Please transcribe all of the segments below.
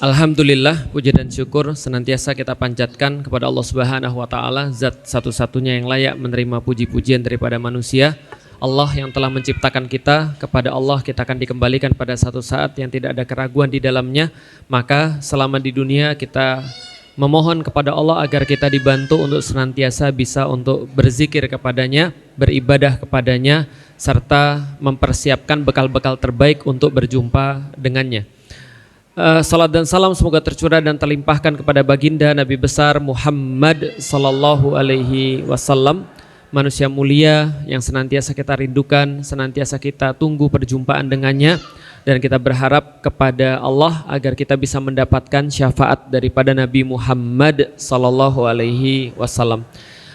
Alhamdulillah, puji dan syukur senantiasa kita panjatkan kepada Allah Subhanahu wa taala, zat satu-satunya yang layak menerima puji-pujian daripada manusia. Allah yang telah menciptakan kita, kepada Allah kita akan dikembalikan pada satu saat yang tidak ada keraguan di dalamnya. Maka selama di dunia kita memohon kepada Allah agar kita dibantu untuk senantiasa bisa untuk berzikir kepadanya, beribadah kepadanya, serta mempersiapkan bekal-bekal terbaik untuk berjumpa dengannya. Salat dan salam semoga tercurah dan terlimpahkan kepada baginda Nabi besar Muhammad sallallahu alaihi wasallam, manusia mulia yang senantiasa kita rindukan, senantiasa kita tunggu perjumpaan dengannya, dan kita berharap kepada Allah agar kita bisa mendapatkan syafaat daripada Nabi Muhammad sallallahu alaihi wasallam.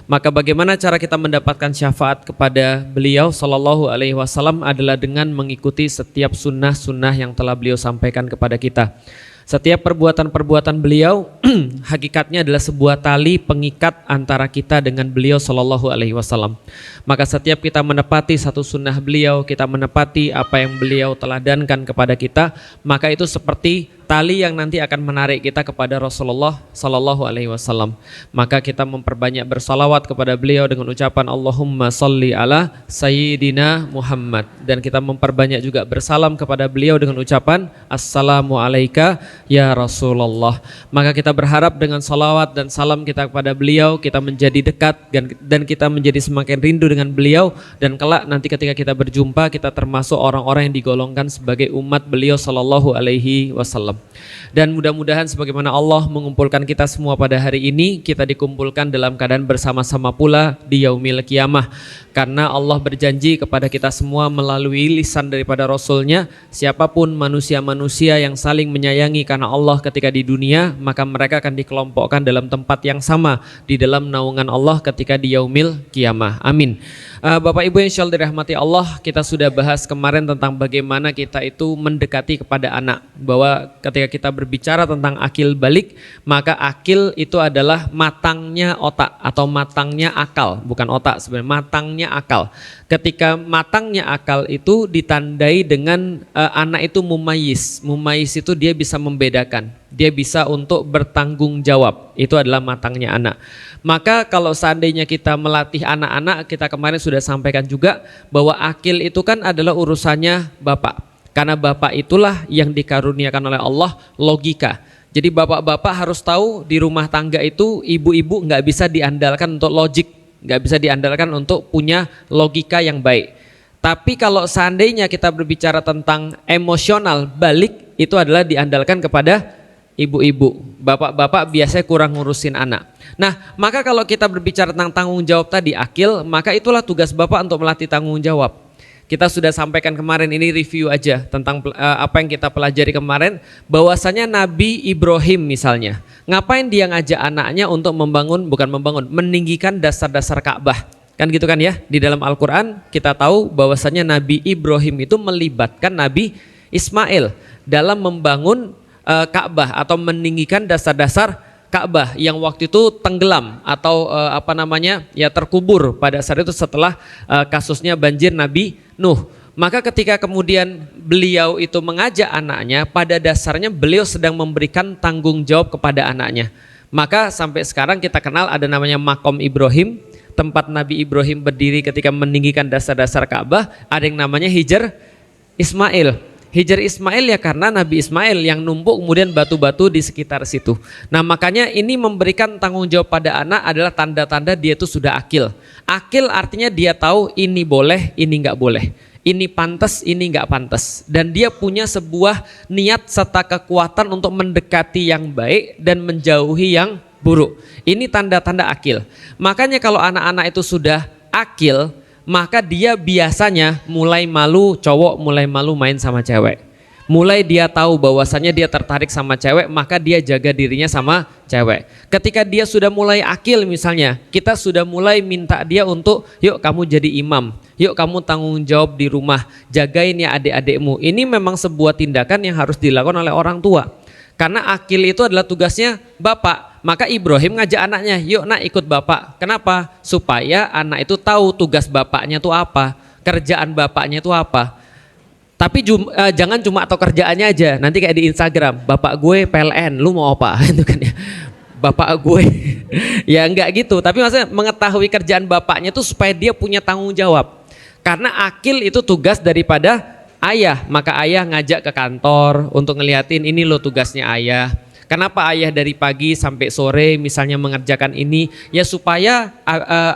Maka bagaimana cara kita mendapatkan syafaat kepada beliau sallallahu alaihi wasallam adalah dengan mengikuti setiap sunnah-sunnah yang telah beliau sampaikan kepada kita. Setiap perbuatan-perbuatan beliau hakikatnya adalah sebuah tali pengikat antara kita dengan beliau sallallahu alaihi wasallam. Maka setiap kita menepati satu sunnah beliau, kita menepati apa yang beliau teladankan kepada kita, maka itu seperti tali yang nanti akan menarik kita kepada Rasulullah sallallahu alaihi wasallam. Maka kita memperbanyak bersalawat kepada beliau dengan ucapan Allahumma salli ala sayyidina Muhammad, dan kita memperbanyak juga bersalam kepada beliau dengan ucapan assalamu alayka ya Rasulullah. Maka kita berharap dengan salawat dan salam kita kepada beliau, kita menjadi dekat dan kita menjadi semakin rindu dengan beliau, dan kelak nanti ketika kita berjumpa kita termasuk orang-orang yang digolongkan sebagai umat beliau sallallahu alaihi wasallam. Dan mudah-mudahan sebagaimana Allah mengumpulkan kita semua pada hari ini, kita dikumpulkan dalam keadaan bersama-sama pula di yaumil qiyamah. Karena Allah berjanji kepada kita semua melalui lisan daripada Rasulnya, siapapun manusia-manusia yang saling menyayangi karena Allah ketika di dunia, maka mereka akan dikelompokkan dalam tempat yang sama di dalam naungan Allah ketika di yaumil qiyamah. Amin. Bapak Ibu yang insyaallah dirahmati Allah, kita sudah bahas kemarin tentang bagaimana kita itu mendekati kepada anak, bahwa ketika kita berbicara tentang akil balik, maka akil itu adalah matangnya otak atau matangnya akal, bukan otak sebenarnya, matangnya akal. Ketika matangnya akal itu ditandai dengan anak itu mumayyiz. Mumayyiz itu dia bisa membedakan, dia bisa untuk bertanggung jawab, itu adalah matangnya anak. Maka kalau seandainya kita melatih anak-anak, kita kemarin sudah sampaikan juga bahwa akil itu kan adalah urusannya bapak. Karena bapak itulah yang dikaruniakan oleh Allah logika. Jadi bapak-bapak harus tahu di rumah tangga itu ibu-ibu nggak bisa diandalkan untuk logik, nggak bisa diandalkan untuk punya logika yang baik. Tapi kalau seandainya kita berbicara tentang emosional balik, itu adalah diandalkan kepada ibu-ibu. Bapak-bapak biasanya kurang ngurusin anak. Nah, maka kalau kita berbicara tentang tanggung jawab tadi akil, maka itulah tugas bapak untuk melatih tanggung jawab. Kita sudah sampaikan kemarin, ini review aja tentang apa yang kita pelajari kemarin, bahwasanya Nabi Ibrahim misalnya, ngapain dia ngajak anaknya untuk meninggikan dasar-dasar Ka'bah. Kan gitu kan ya, di dalam Al-Quran kita tahu bahwasanya Nabi Ibrahim itu melibatkan Nabi Ismail dalam membangun Ka'bah atau meninggikan dasar-dasar Ka'bah yang waktu itu tenggelam atau terkubur pada saat itu setelah kasusnya banjir Nabi Nuh. Maka ketika kemudian beliau itu mengajak anaknya, pada dasarnya beliau sedang memberikan tanggung jawab kepada anaknya. Maka sampai sekarang kita kenal ada namanya Maqam Ibrahim, tempat Nabi Ibrahim berdiri ketika meninggikan dasar-dasar Ka'bah. Ada yang namanya Hijr Ismail. Hijr Ismail ya karena Nabi Ismail yang numpuk kemudian batu-batu di sekitar situ. Nah makanya ini memberikan tanggung jawab pada anak adalah tanda-tanda dia itu sudah akil. Akil artinya dia tahu ini boleh, ini nggak boleh. Ini pantas, ini nggak pantas. Dan dia punya sebuah niat serta kekuatan untuk mendekati yang baik dan menjauhi yang buruk. Ini tanda-tanda akil. Makanya kalau anak-anak itu sudah akil, maka dia biasanya mulai malu, cowok mulai malu main sama cewek. Mulai dia tahu bahwasannya dia tertarik sama cewek, maka dia jaga dirinya sama cewek. Ketika dia sudah mulai akil misalnya, kita sudah mulai minta dia untuk yuk kamu jadi imam, yuk kamu tanggung jawab di rumah, jagain ya adik-adikmu. Ini memang sebuah tindakan yang harus dilakukan oleh orang tua. Karena akil itu adalah tugasnya bapak. Maka Ibrahim ngajak anaknya, yuk nak ikut bapak. Kenapa? Supaya anak itu tahu tugas bapaknya itu apa, kerjaan bapaknya itu apa. Tapi jangan cuma atau kerjaannya aja. Nanti kayak di Instagram, bapak gue PLN, lu mau apa? Itu kan ya. Bapak gue. Ya enggak gitu. Tapi maksudnya mengetahui kerjaan bapaknya tuh supaya dia punya tanggung jawab. Karena akil itu tugas daripada ayah. Maka ayah ngajak ke kantor untuk ngeliatin ini lo tugasnya ayah. Kenapa ayah dari pagi sampai sore misalnya mengerjakan ini? Ya supaya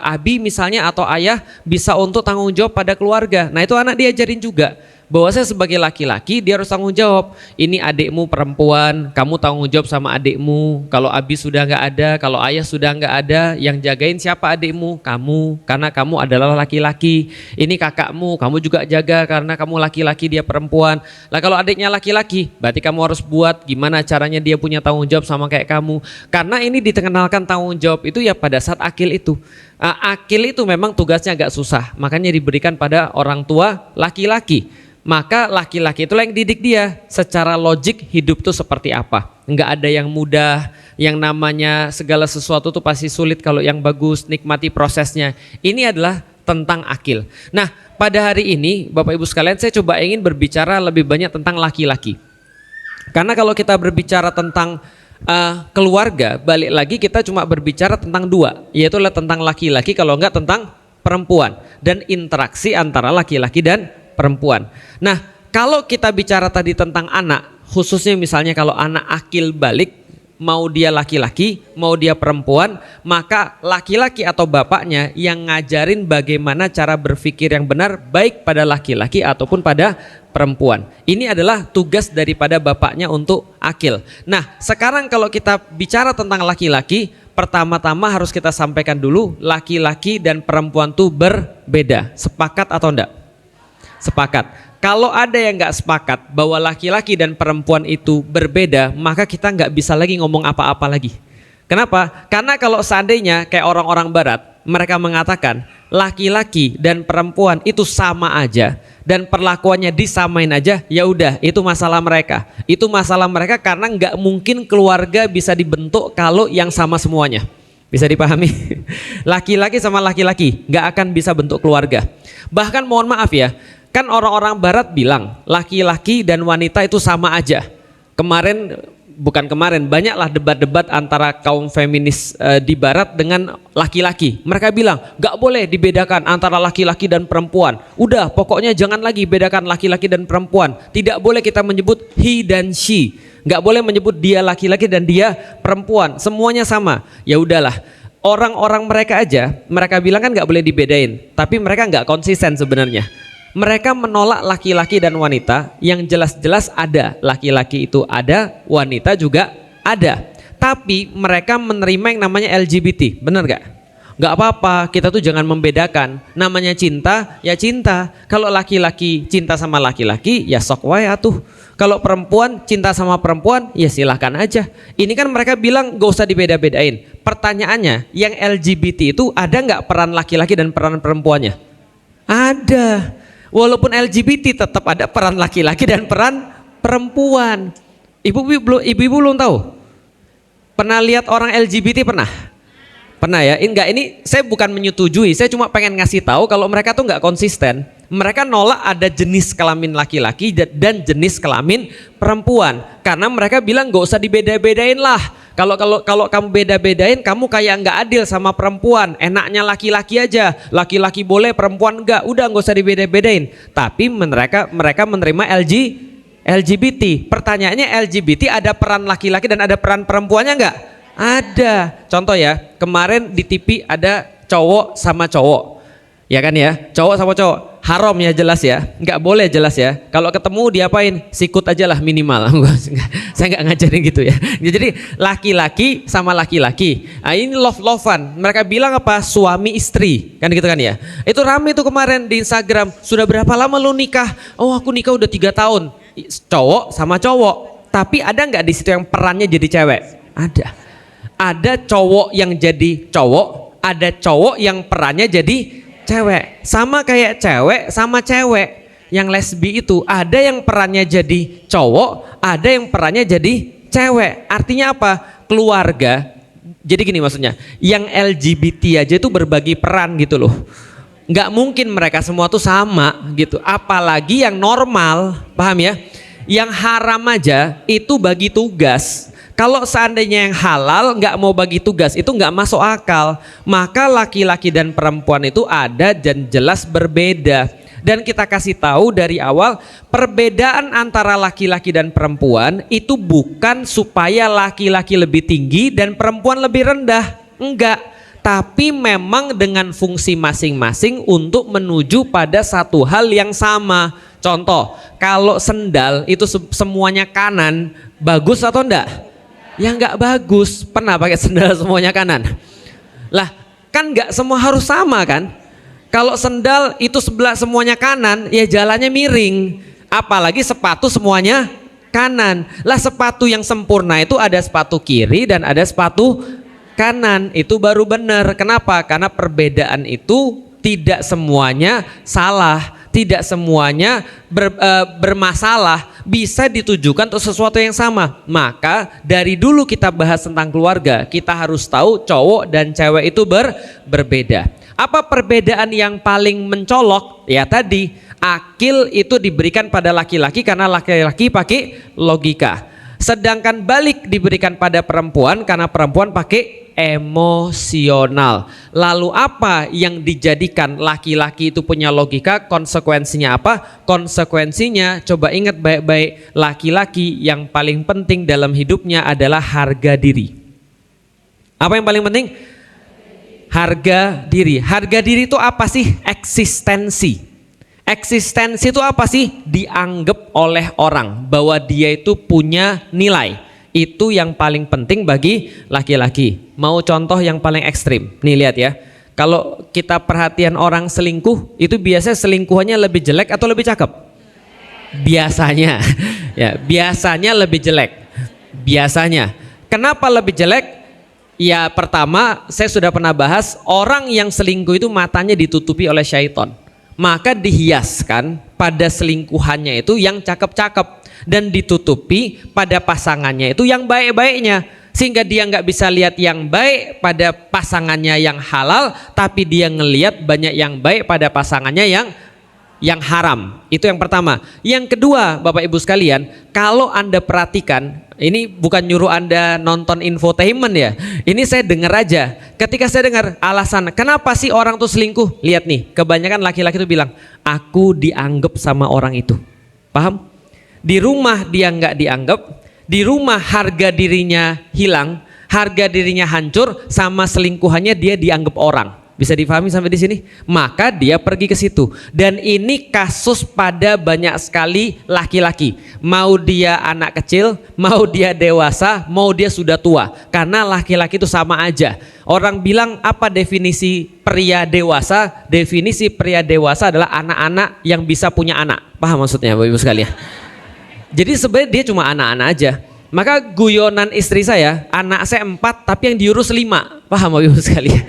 Abi misalnya atau ayah bisa untuk tanggung jawab pada keluarga. Nah itu anak diajarin juga. Bahwa saya sebagai laki-laki dia harus tanggung jawab. Ini adikmu perempuan, kamu tanggung jawab sama adikmu. Kalau Abi sudah nggak ada, kalau ayah sudah nggak ada, yang jagain siapa adikmu? Kamu, karena kamu adalah laki-laki. Ini kakakmu, kamu juga jaga karena kamu laki-laki dia perempuan. Lah kalau adiknya laki-laki, berarti kamu harus buat gimana caranya dia punya tanggung jawab sama kayak kamu. Karena ini ditengenalkan tanggung jawab itu ya pada saat akil itu. Akil itu memang tugasnya agak susah, makanya diberikan pada orang tua laki-laki. Maka laki-laki itulah yang didik dia secara logik hidup tuh seperti apa. Enggak ada yang mudah, yang namanya segala sesuatu tuh pasti sulit. Kalau yang bagus nikmati prosesnya. Ini adalah tentang akil. Nah pada hari ini Bapak Ibu sekalian saya coba ingin berbicara lebih banyak tentang laki-laki. Karena kalau kita berbicara tentang keluarga, balik lagi kita cuma berbicara tentang dua, yaitu tentang laki-laki kalau enggak tentang perempuan. Dan interaksi antara laki-laki dan perempuan. Nah, kalau kita bicara tadi tentang anak, khususnya misalnya kalau anak akil balik, mau dia laki-laki, mau dia perempuan, maka laki-laki atau bapaknya yang ngajarin bagaimana cara berpikir yang benar baik pada laki-laki ataupun pada perempuan. Ini adalah tugas daripada bapaknya untuk akil. Nah, sekarang kalau kita bicara tentang laki-laki, pertama-tama harus kita sampaikan dulu laki-laki dan perempuan itu berbeda. Sepakat atau enggak? Sepakat. Kalau ada yang nggak sepakat bahwa laki-laki dan perempuan itu berbeda, maka kita nggak bisa lagi ngomong apa-apa lagi. Kenapa? Karena kalau seandainya kayak orang-orang barat, mereka mengatakan laki-laki dan perempuan itu sama aja dan perlakuannya disamain aja, ya udah itu masalah mereka. Itu masalah mereka karena nggak mungkin keluarga bisa dibentuk kalau yang sama semuanya. Bisa dipahami? Laki-laki sama laki-laki nggak akan bisa bentuk keluarga. Bahkan mohon maaf ya, kan orang-orang barat bilang laki-laki dan wanita itu sama aja. Banyaklah debat-debat antara kaum feminis di barat dengan laki-laki. Mereka bilang gak boleh dibedakan antara laki-laki dan perempuan. Udah pokoknya jangan lagi bedakan laki-laki dan perempuan. Tidak boleh kita menyebut he dan she. Gak boleh menyebut dia laki-laki dan dia perempuan. Semuanya sama. Ya udahlah. Orang-orang mereka aja, mereka bilang kan gak boleh dibedain. Tapi mereka gak konsisten sebenarnya. Mereka menolak laki-laki dan wanita yang jelas-jelas ada. Laki-laki itu ada, wanita juga ada. Tapi mereka menerima yang namanya LGBT. Benar gak? Gak apa-apa, kita tuh jangan membedakan. Namanya cinta, ya cinta. Kalau laki-laki cinta sama laki-laki, ya sok wae atuh. Kalau perempuan cinta sama perempuan, ya silahkan aja. Ini kan mereka bilang gak usah dibeda-bedain. Pertanyaannya, yang LGBT itu ada gak peran laki-laki dan peran perempuannya? Ada. Walaupun LGBT tetap ada peran laki-laki dan peran perempuan. Ibu-ibu belum tahu? Pernah lihat orang LGBT pernah? Pernah ya? Ini saya bukan menyetujui, saya cuma pengen ngasih tahu kalau mereka tuh nggak konsisten. Mereka nolak ada jenis kelamin laki-laki dan jenis kelamin perempuan. Karena mereka bilang nggak usah dibeda-bedain lah. Kalau kamu beda-bedain, kamu kayak nggak adil sama perempuan. Enaknya laki-laki aja, laki-laki boleh, perempuan nggak. Udah nggak usah dibeda-bedain. Tapi mereka menerima LGBT. Pertanyaannya LGBT ada peran laki-laki dan ada peran perempuannya nggak? Ada. Contoh ya, kemarin di TV ada cowok sama cowok. Ya kan ya, cowok sama cowok. Haram ya jelas ya, nggak boleh jelas ya. Kalau ketemu diapain? Sikut aja lah minimal. Saya nggak ngajarin gitu ya. Jadi laki-laki sama laki-laki. Nah, ini love-lovean. Mereka bilang apa? Suami istri, kan gitu kan ya. Itu rame tuh kemarin di Instagram. Sudah berapa lama lu nikah? Oh aku nikah udah 3 tahun. Cowok sama cowok. Tapi ada nggak di situ yang perannya jadi cewek? Ada. Ada cowok yang jadi cowok, ada cowok yang perannya jadi cewek. Sama kayak cewek sama cewek yang lesbi itu, ada yang perannya jadi cowok, ada yang perannya jadi cewek. Artinya apa? Keluarga. Jadi gini maksudnya, yang LGBT aja itu berbagi peran gitu loh. Nggak mungkin mereka semua tuh sama gitu. Apalagi yang normal, paham ya? Yang haram aja itu bagi tugas. Kalau seandainya yang halal nggak mau bagi tugas, itu nggak masuk akal. Maka laki-laki dan perempuan itu ada dan jelas berbeda. Dan kita kasih tahu dari awal, perbedaan antara laki-laki dan perempuan itu bukan supaya laki-laki lebih tinggi dan perempuan lebih rendah. Enggak. Tapi memang dengan fungsi masing-masing untuk menuju pada satu hal yang sama. Contoh, kalau sendal itu semuanya kanan, bagus atau enggak? Ya enggak bagus. Pernah pakai sendal semuanya kanan? Lah, kan enggak semua harus sama kan? Kalau sendal itu sebelah semuanya kanan, ya jalannya miring. Apalagi sepatu semuanya kanan. Lah sepatu yang sempurna itu ada sepatu kiri dan ada sepatu kanan, itu baru benar. Kenapa? Karena perbedaan itu tidak semuanya salah, tidak semuanya bermasalah, bisa ditujukan untuk sesuatu yang sama. Maka dari dulu kita bahas tentang keluarga, kita harus tahu cowok dan cewek itu berbeda. Apa perbedaan yang paling mencolok? Ya tadi, akil itu diberikan pada laki-laki karena laki-laki pakai logika. Sedangkan balik diberikan pada perempuan karena perempuan pakai emosional. Lalu apa yang dijadikan laki-laki itu punya logika? Konsekuensinya apa? Konsekuensinya coba ingat baik-baik, laki-laki yang paling penting dalam hidupnya adalah harga diri. Apa yang paling penting? Harga diri. Harga diri itu apa sih? Eksistensi. Eksistensi itu apa sih? Dianggap oleh orang bahwa dia itu punya nilai. Itu yang paling penting bagi laki-laki. Mau contoh yang paling ekstrim? Nih lihat ya. Kalau kita perhatian orang selingkuh, itu biasanya selingkuhannya lebih jelek atau lebih cakep? Biasanya. Ya, biasanya lebih jelek. Biasanya. Kenapa lebih jelek? Ya pertama, saya sudah pernah bahas, orang yang selingkuh itu matanya ditutupi oleh syaitan. Maka dihiaskan pada selingkuhannya itu yang cakep-cakep, dan ditutupi pada pasangannya itu yang baik-baiknya, sehingga dia nggak bisa lihat yang baik pada pasangannya yang halal, tapi dia ngelihat banyak yang baik pada pasangannya yang haram. Itu yang pertama. Yang kedua, Bapak Ibu sekalian, kalau Anda perhatikan, ini bukan nyuruh Anda nonton infotainment ya, ini saya dengar aja. Ketika saya dengar alasan kenapa sih orang tuh selingkuh, lihat nih, kebanyakan laki-laki tuh bilang, aku dianggap sama orang itu. Paham? Di rumah dia nggak dianggap, di rumah harga dirinya hilang, harga dirinya hancur, sama selingkuhannya dia dianggap orang. Bisa difahami sampai di sini? Maka dia pergi ke situ. Dan ini kasus pada banyak sekali laki-laki. Mau dia anak kecil, mau dia dewasa, mau dia sudah tua. Karena laki-laki itu sama aja. Orang bilang apa definisi pria dewasa? Definisi pria dewasa adalah anak-anak yang bisa punya anak. Paham maksudnya Bapak Ibu sekalian? Jadi sebenarnya dia cuma anak-anak aja. Maka guyonan istri saya, anak saya 4 tapi yang diurus 5. Paham Bapak Ibu sekalian?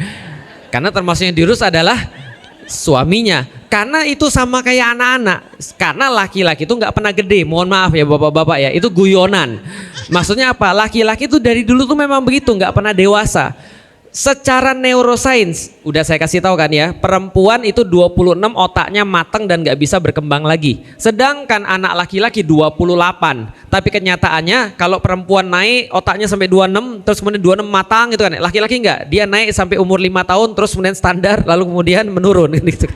Karena termasuk yang diurus adalah suaminya. Karena itu sama kayak anak-anak. Karena laki-laki itu nggak pernah gede. Mohon maaf ya bapak-bapak ya. Itu guyonan. Maksudnya apa? Laki-laki itu dari dulu tuh memang begitu, nggak pernah dewasa. Secara neuroscience, udah saya kasih tahu kan ya, perempuan itu 26 otaknya matang dan nggak bisa berkembang lagi. Sedangkan anak laki-laki 28. Tapi kenyataannya kalau perempuan naik otaknya sampai 26, terus kemudian 26 matang gitu kan. Laki-laki nggak, dia naik sampai umur 5 tahun, terus kemudian standar, lalu kemudian menurun gitu.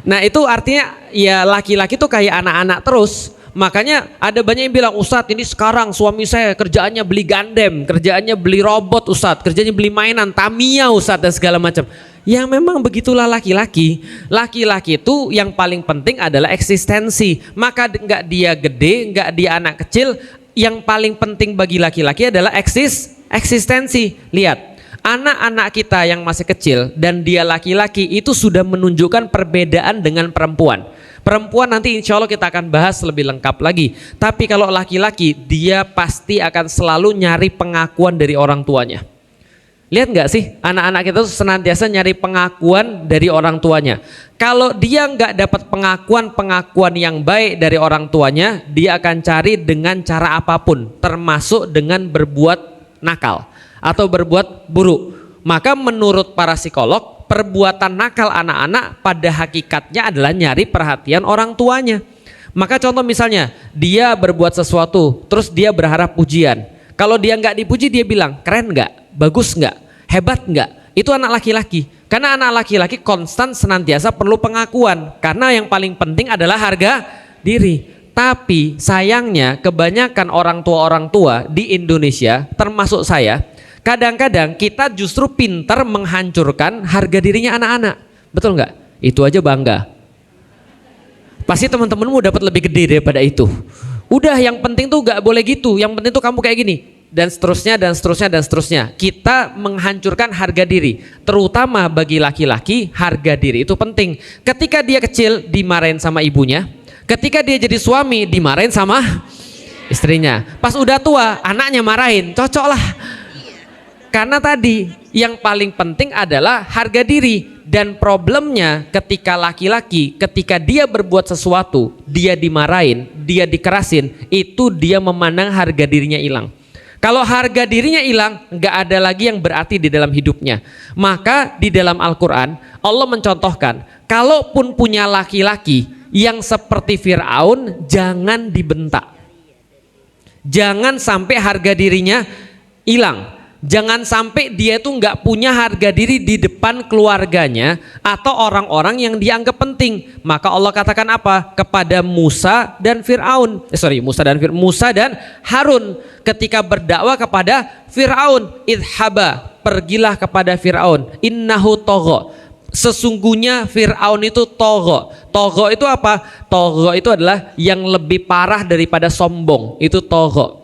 Nah itu artinya ya laki-laki tuh kayak anak-anak terus. Makanya ada banyak yang bilang, Ustadz ini sekarang suami saya kerjaannya beli gandem, kerjaannya beli robot Ustadz, kerjaannya beli mainan, Tamiya Ustadz dan segala macam. Ya memang begitulah laki-laki. Laki-laki itu yang paling penting adalah eksistensi. Maka nggak dia gede, nggak dia anak kecil, yang paling penting bagi laki-laki adalah eksistensi. Lihat, anak-anak kita yang masih kecil dan dia laki-laki itu sudah menunjukkan perbedaan dengan perempuan. Perempuan nanti insya Allah kita akan bahas lebih lengkap lagi. Tapi kalau laki-laki, dia pasti akan selalu nyari pengakuan dari orang tuanya. Lihat nggak sih, anak-anak kita senantiasa nyari pengakuan dari orang tuanya. Kalau dia nggak dapat pengakuan yang baik dari orang tuanya, dia akan cari dengan cara apapun, termasuk dengan berbuat nakal atau berbuat buruk. Maka menurut para psikolog, perbuatan nakal anak-anak pada hakikatnya adalah nyari perhatian orang tuanya. Maka contoh misalnya dia berbuat sesuatu terus dia berharap pujian. Kalau dia nggak dipuji dia bilang keren nggak, bagus nggak, hebat nggak. Itu anak laki-laki. Karena anak laki-laki konstan senantiasa perlu pengakuan. Karena yang paling penting adalah harga diri. Tapi sayangnya kebanyakan orang tua di Indonesia termasuk saya, kadang-kadang kita justru pintar menghancurkan harga dirinya anak-anak. Betul nggak? Itu aja bangga. Pasti teman-temanmu dapat lebih gede daripada itu. Udah, yang penting tuh nggak boleh gitu. Yang penting tuh kamu kayak gini. Dan seterusnya, dan seterusnya, dan seterusnya. Kita menghancurkan harga diri. Terutama bagi laki-laki, harga diri itu penting. Ketika dia kecil dimarahin sama ibunya. Ketika dia jadi suami dimarahin sama istrinya. Pas udah tua anaknya marahin, cocok lah. Karena tadi yang paling penting adalah harga diri. Dan problemnya ketika laki-laki, ketika dia berbuat sesuatu, dia dimarahin, dia dikerasin, itu dia memandang harga dirinya hilang. Kalau harga dirinya hilang, nggak ada lagi yang berarti di dalam hidupnya. Maka di dalam Al-Quran Allah mencontohkan, kalaupun punya laki-laki yang seperti Fir'aun, jangan dibentak. Jangan sampai harga dirinya hilang. Jangan sampai dia itu nggak punya harga diri di depan keluarganya atau orang-orang yang dianggap penting. Maka Allah katakan apa? Kepada Musa dan Fir'aun. Musa dan Harun ketika berdakwah kepada Fir'aun. Idhaba, pergilah kepada Fir'aun. Innahu togho. Sesungguhnya Fir'aun itu togho. Togho itu apa? Togho itu adalah yang lebih parah daripada sombong. Itu togho.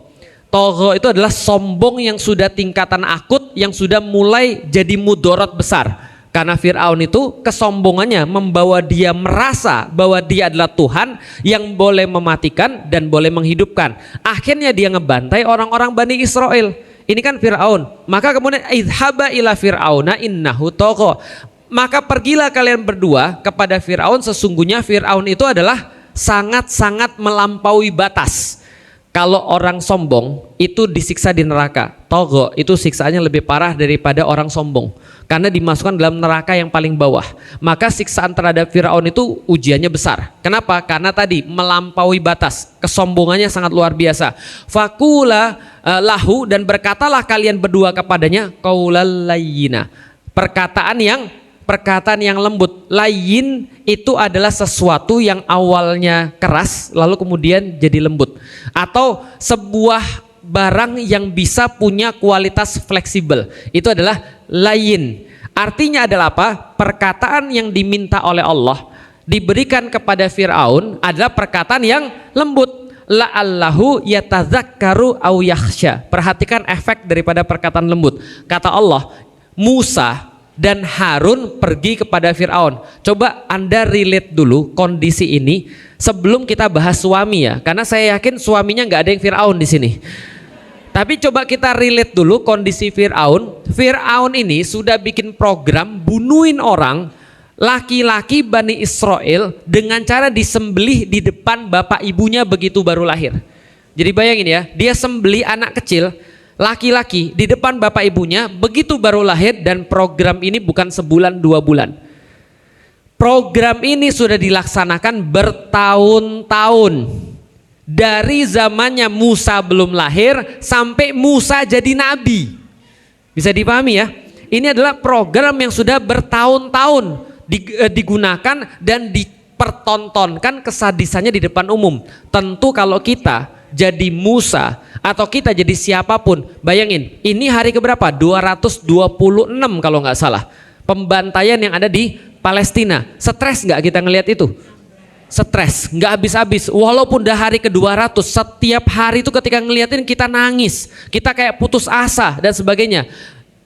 Togho itu adalah sombong yang sudah tingkatan akut, yang sudah mulai jadi mudorot besar. Karena Fir'aun itu kesombongannya membawa dia merasa bahwa dia adalah Tuhan yang boleh mematikan dan boleh menghidupkan. Akhirnya dia ngebantai orang-orang Bani Israel. Ini kan Fir'aun. Maka kemudian idhaba ila fir'auna innahu togho. Maka pergilah kalian berdua kepada Fir'aun, sesungguhnya Fir'aun itu adalah sangat-sangat melampaui batas. Kalau orang sombong itu disiksa di neraka. Togho itu siksaannya lebih parah daripada orang sombong. Karena dimasukkan dalam neraka yang paling bawah. Maka siksaan terhadap Fir'aun itu ujiannya besar. Kenapa? Karena tadi melampaui batas. Kesombongannya sangat luar biasa. Fakula lahu, dan berkatalah kalian berdua kepadanya qaulal layyina. Perkataan yang lembut. Layyin itu adalah sesuatu yang awalnya keras lalu kemudian jadi lembut, atau sebuah barang yang bisa punya kualitas fleksibel, itu adalah layyin. Artinya adalah apa? Perkataan yang diminta oleh Allah diberikan kepada Fir'aun adalah perkataan yang lembut. La'allahu yatadzakkaru aw yakhsha. Perhatikan efek daripada perkataan lembut. Kata Allah, Musa dan Harun pergi kepada Fir'aun. Coba Anda relate dulu kondisi ini sebelum kita bahas suami ya, karena saya yakin suaminya nggak ada yang Fir'aun di sini. Tapi coba kita relate dulu kondisi Fir'aun. Fir'aun ini sudah bikin program bunuhin orang, laki-laki Bani Israel, dengan cara disembelih di depan bapak ibunya begitu baru lahir. Jadi bayangin ya, dia sembelih anak kecil laki-laki di depan bapak ibunya begitu baru lahir, dan program ini bukan sebulan 2 bulan. Program ini sudah dilaksanakan bertahun-tahun. Dari zamannya Musa belum lahir sampai Musa jadi nabi. Bisa dipahami ya? Ini adalah program yang sudah bertahun-tahun digunakan dan dipertontonkan kesadisannya di depan umum. Tentu kalau kita jadi Musa atau kita jadi siapapun, bayangin ini hari keberapa? 226 kalau nggak salah, pembantaian yang ada di Palestina. Stres nggak kita ngelihat itu? Stres, nggak habis-habis. Walaupun udah hari ke-200, setiap hari itu ketika ngeliatin kita nangis, kita kayak putus asa dan sebagainya.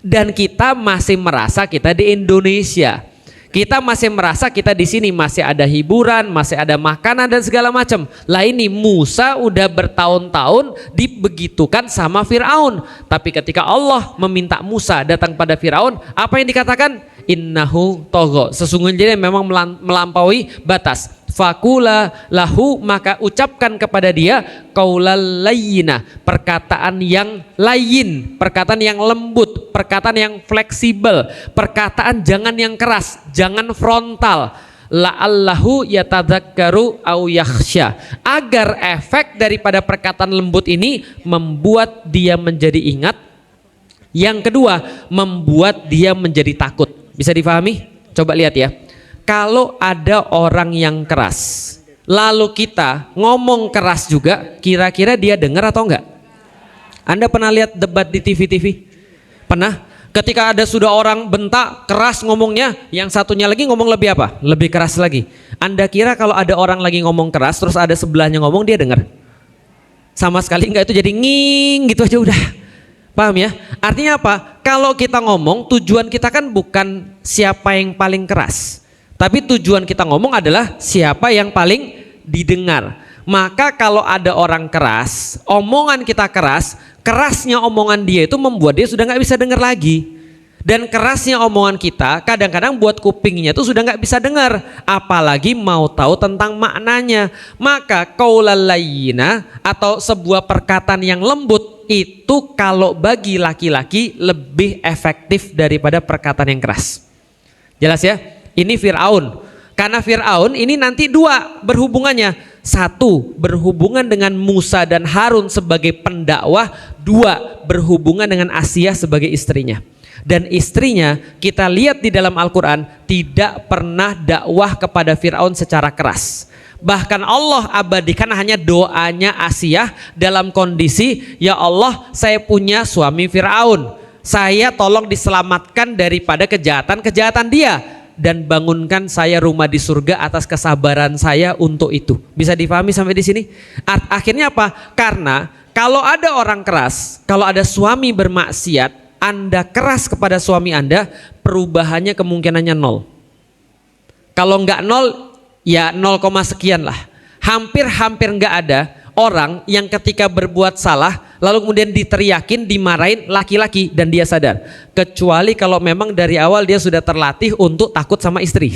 Dan kita masih merasa kita di Indonesia. Kita masih merasa kita di sini masih ada hiburan, masih ada makanan dan segala macam. Lah ini Musa udah bertahun-tahun dibegitukan sama Fir'aun. Tapi ketika Allah meminta Musa datang pada Fir'aun, apa yang dikatakan? Innahu togho. Sesungguhnya dia memang melampaui batas. fakula lahu, maka ucapkan kepada dia qaulal layyina, perkataan yang layin, perkataan yang lembut, perkataan yang fleksibel, perkataan jangan yang keras, jangan frontal. La'allahu yatadzakkaru au yakhsha, agar efek daripada perkataan lembut ini membuat dia menjadi ingat. Yang kedua, membuat dia menjadi takut. Bisa difahami? Coba lihat ya. Kalau ada orang yang keras, lalu kita ngomong keras juga, kira-kira dia dengar atau enggak? Anda pernah lihat debat di TV-TV? Pernah? Ketika ada sudah orang bentak, keras ngomongnya, yang satunya lagi ngomong lebih apa? Lebih keras lagi. Anda kira kalau ada orang lagi ngomong keras, terus ada sebelahnya ngomong, dia dengar? Sama sekali enggak, itu jadi nging gitu aja udah. Paham ya? Artinya apa? Kalau kita ngomong, tujuan kita kan bukan siapa yang paling keras, tapi tujuan kita ngomong adalah siapa yang paling didengar. Maka kalau ada orang keras, omongan kita keras, kerasnya omongan dia itu membuat dia sudah nggak bisa dengar lagi. Dan kerasnya omongan kita kadang-kadang buat kupingnya itu sudah nggak bisa dengar, apalagi mau tahu tentang maknanya. Maka qaulal layyina atau sebuah perkataan yang lembut itu kalau bagi laki-laki lebih efektif daripada perkataan yang keras. Jelas ya? Ini Fir'aun. Karena Fir'aun ini nanti dua berhubungannya. Satu, berhubungan dengan Musa dan Harun sebagai pendakwah. Dua, berhubungan dengan Asiyah sebagai istrinya. Dan istrinya kita lihat di dalam Al-Quran tidak pernah dakwah kepada Fir'aun secara keras. Bahkan Allah abadikan hanya doanya Asiyah dalam kondisi, ya Allah, saya punya suami Fir'aun, saya tolong diselamatkan daripada kejahatan-kejahatan dia, dan bangunkan saya rumah di surga atas kesabaran saya untuk itu. Bisa difahami sampai di sini? Akhirnya apa? Karena kalau ada orang keras, kalau ada suami bermaksiat, Anda keras kepada suami Anda, perubahannya kemungkinannya 0. Kalau enggak 0, ya 0, sekian lah. Hampir enggak ada orang yang ketika berbuat salah lalu kemudian diteriakin, dimarahin laki-laki dan dia sadar, kecuali kalau memang dari awal dia sudah terlatih untuk takut sama istri.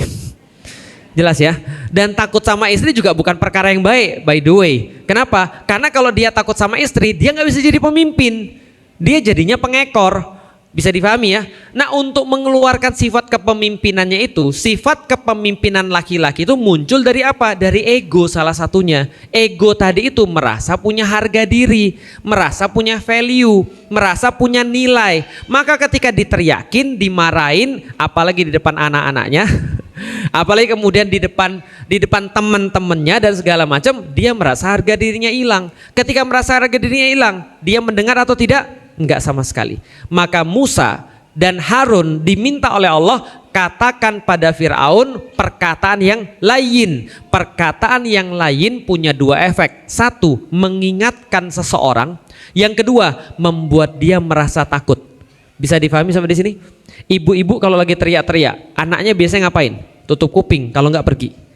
Jelas ya? Dan takut sama istri juga bukan perkara yang baik, by the way. Kenapa? Karena kalau dia takut sama istri, dia nggak bisa jadi pemimpin, dia jadinya pengekor. Bisa difahami ya? Nah, untuk mengeluarkan sifat kepemimpinannya itu, sifat kepemimpinan laki-laki itu muncul dari apa? Dari ego salah satunya. Ego tadi itu merasa punya harga diri, merasa punya value, merasa punya nilai. Maka ketika diteriakin, dimarahin, apalagi di depan anak-anaknya, apalagi kemudian di depan teman-temannya dan segala macam, dia merasa harga dirinya hilang. Ketika merasa harga dirinya hilang, dia mendengar atau tidak? Enggak sama sekali. Maka Musa dan Harun diminta oleh Allah, katakan pada Fir'aun perkataan yang lain. Perkataan yang lain punya dua efek. Satu, mengingatkan seseorang. Yang kedua, membuat dia merasa takut. Bisa difahami sampai di sini? Ibu-ibu kalau lagi teriak-teriak, anaknya biasanya ngapain? Tutup kuping kalau nggak pergi.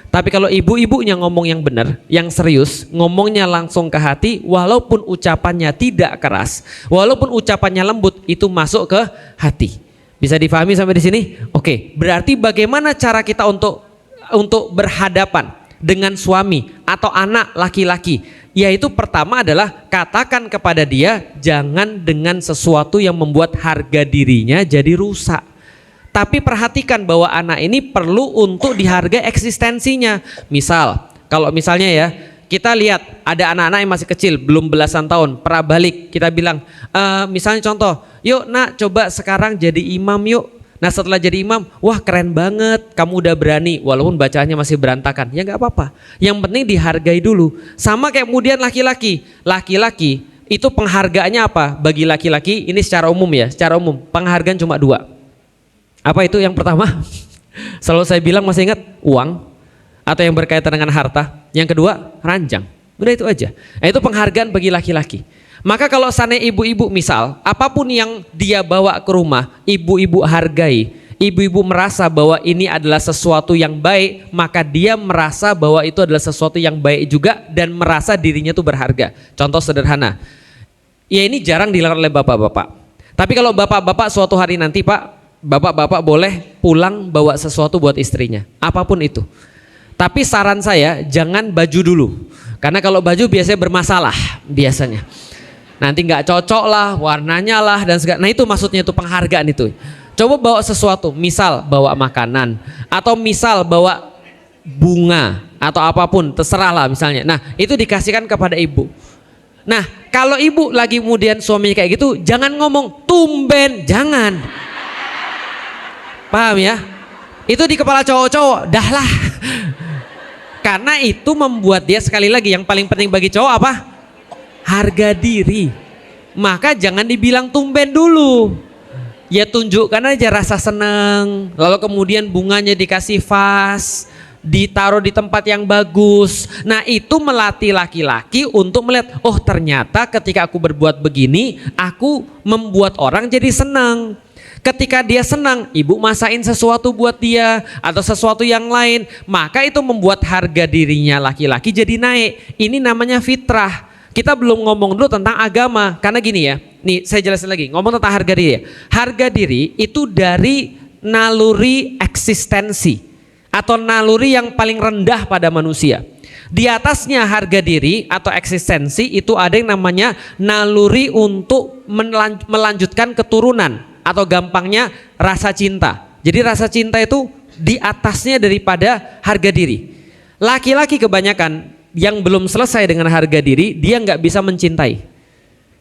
Tapi kalau ibu-ibunya ngomong yang benar, yang serius, ngomongnya langsung ke hati, walaupun ucapannya tidak keras, walaupun ucapannya lembut, itu masuk ke hati. Bisa difahami sampai di sini? Oke, berarti bagaimana cara kita untuk berhadapan dengan suami atau anak laki-laki? Yaitu pertama adalah katakan kepada dia, jangan dengan sesuatu yang membuat harga dirinya jadi rusak. Tapi perhatikan bahwa anak ini perlu untuk dihargai eksistensinya. Misal, kalau misalnya ya, kita lihat ada anak-anak yang masih kecil, belum belasan tahun, pernah balik, kita bilang, misalnya contoh, yuk nak coba sekarang jadi imam yuk. Nah setelah jadi imam, wah keren banget, kamu udah berani, walaupun bacaannya masih berantakan, ya nggak apa-apa. Yang penting dihargai dulu. Sama kayak kemudian laki-laki itu penghargaannya apa? Bagi laki-laki ini secara umum ya, secara umum penghargaan cuma 2. Apa itu? Yang pertama, selalu saya bilang, masih ingat, uang atau yang berkaitan dengan harta. Yang kedua, ranjang. Udah itu aja. Nah, itu penghargaan bagi laki-laki. Maka kalau sana ibu-ibu misal, apapun yang dia bawa ke rumah, ibu-ibu hargai. Ibu-ibu merasa bahwa ini adalah sesuatu yang baik, maka dia merasa bahwa itu adalah sesuatu yang baik juga dan merasa dirinya itu berharga. Contoh sederhana. Ya ini jarang dilakukan oleh bapak-bapak. Tapi kalau bapak-bapak suatu hari nanti, Pak, bapak-bapak boleh pulang bawa sesuatu buat istrinya, apapun itu. Tapi saran saya jangan baju dulu, karena kalau baju biasanya bermasalah biasanya. Nanti nggak cocok lah, warnanya lah dan segala. Nah itu maksudnya itu penghargaan itu. Coba bawa sesuatu, misal bawa makanan atau misal bawa bunga atau apapun, terserah lah misalnya. Nah itu dikasihkan kepada ibu. Nah kalau ibu lagi kemudian suaminya kayak gitu, jangan ngomong tumben, jangan. Paham ya? Itu di kepala cowok-cowok, dah lah. Karena itu membuat dia, sekali lagi yang paling penting bagi cowok apa? Harga diri. Maka jangan dibilang tumben dulu. Ya tunjukkan aja rasa senang. Lalu kemudian bunganya dikasih vas, ditaruh di tempat yang bagus. Nah itu melatih laki-laki untuk melihat, oh ternyata ketika aku berbuat begini, aku membuat orang jadi senang. Ketika dia senang, ibu masain sesuatu buat dia atau sesuatu yang lain, maka itu membuat harga dirinya laki-laki jadi naik. Ini namanya fitrah. Kita belum ngomong dulu tentang agama, karena gini ya, nih saya jelasin lagi, ngomong tentang harga diri ya. Harga diri itu dari naluri eksistensi atau naluri yang paling rendah pada manusia. Di atasnya harga diri atau eksistensi itu ada yang namanya naluri untuk melanjutkan keturunan, atau gampangnya rasa cinta. Jadi rasa cinta itu di atasnya daripada harga diri. Laki-laki kebanyakan yang belum selesai dengan harga diri, dia nggak bisa mencintai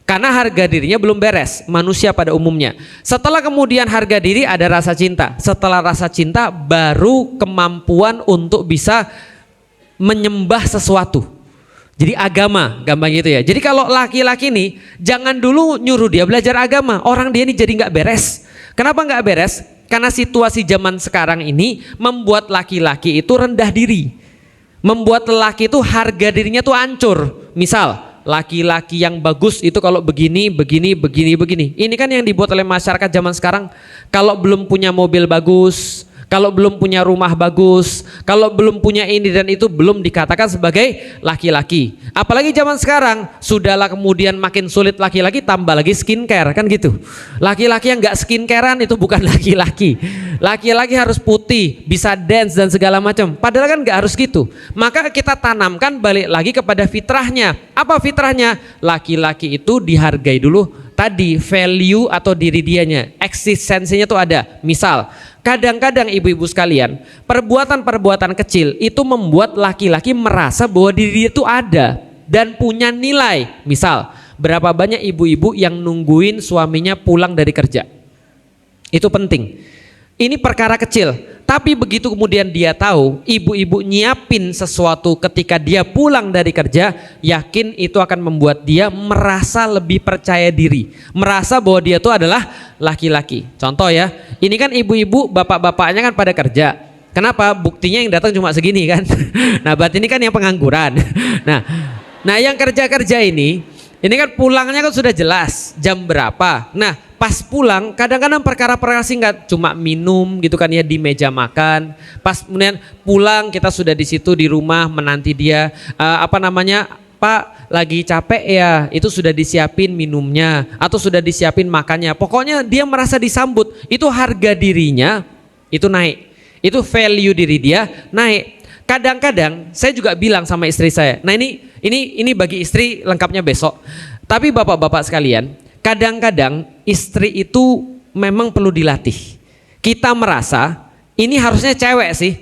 karena harga dirinya belum beres. Manusia pada umumnya, setelah kemudian harga diri ada rasa cinta, setelah rasa cinta baru kemampuan untuk bisa menyembah sesuatu. Jadi agama, gampang gitu ya. Jadi kalau laki-laki nih, jangan dulu nyuruh dia belajar agama. Orang dia ini jadi nggak beres. Kenapa nggak beres? Karena situasi zaman sekarang ini membuat laki-laki itu rendah diri. Membuat lelaki itu harga dirinya tuh hancur. Misal, laki-laki yang bagus itu kalau begini. Ini kan yang dibuat oleh masyarakat zaman sekarang. Kalau belum punya mobil bagus, kalau belum punya rumah bagus, kalau belum punya ini dan itu, belum dikatakan sebagai laki-laki. Apalagi zaman sekarang, sudahlah kemudian makin sulit laki-laki, tambah lagi skincare, kan gitu. Laki-laki yang gak skincarean itu bukan laki-laki. Laki-laki harus putih, bisa dance dan segala macam. Padahal kan gak harus gitu. Maka kita tanamkan balik lagi kepada fitrahnya. Apa fitrahnya? Laki-laki itu dihargai dulu tadi, value atau diri dianya, eksistensinya tuh ada. Misal, kadang-kadang ibu-ibu sekalian, perbuatan-perbuatan kecil itu membuat laki-laki merasa bahwa diri dia itu ada dan punya nilai. Misal, berapa banyak ibu-ibu yang nungguin suaminya pulang dari kerja? Itu penting. Ini perkara kecil, tapi begitu kemudian dia tahu ibu-ibu nyiapin sesuatu ketika dia pulang dari kerja, yakin itu akan membuat dia merasa lebih percaya diri, merasa bahwa dia itu adalah laki-laki. Contoh ya, ini kan ibu-ibu, bapak-bapaknya kan pada kerja. Kenapa? Buktinya yang datang cuma segini kan. Nah, berarti ini kan yang pengangguran. Nah yang kerja-kerja ini kan pulangnya kan sudah jelas jam berapa. Nah pas pulang kadang-kadang perkara-perkara singkat, cuma minum gitu kan ya di meja makan. Pas kemudian pulang kita sudah di situ di rumah menanti dia, Pak lagi capek ya, itu sudah disiapin minumnya atau sudah disiapin makannya. Pokoknya dia merasa disambut, itu harga dirinya itu naik, itu value diri dia naik. Kadang-kadang saya juga bilang sama istri saya, nah ini bagi istri lengkapnya besok. Tapi bapak-bapak sekalian, kadang-kadang istri itu memang perlu dilatih. Kita merasa ini harusnya cewek sih.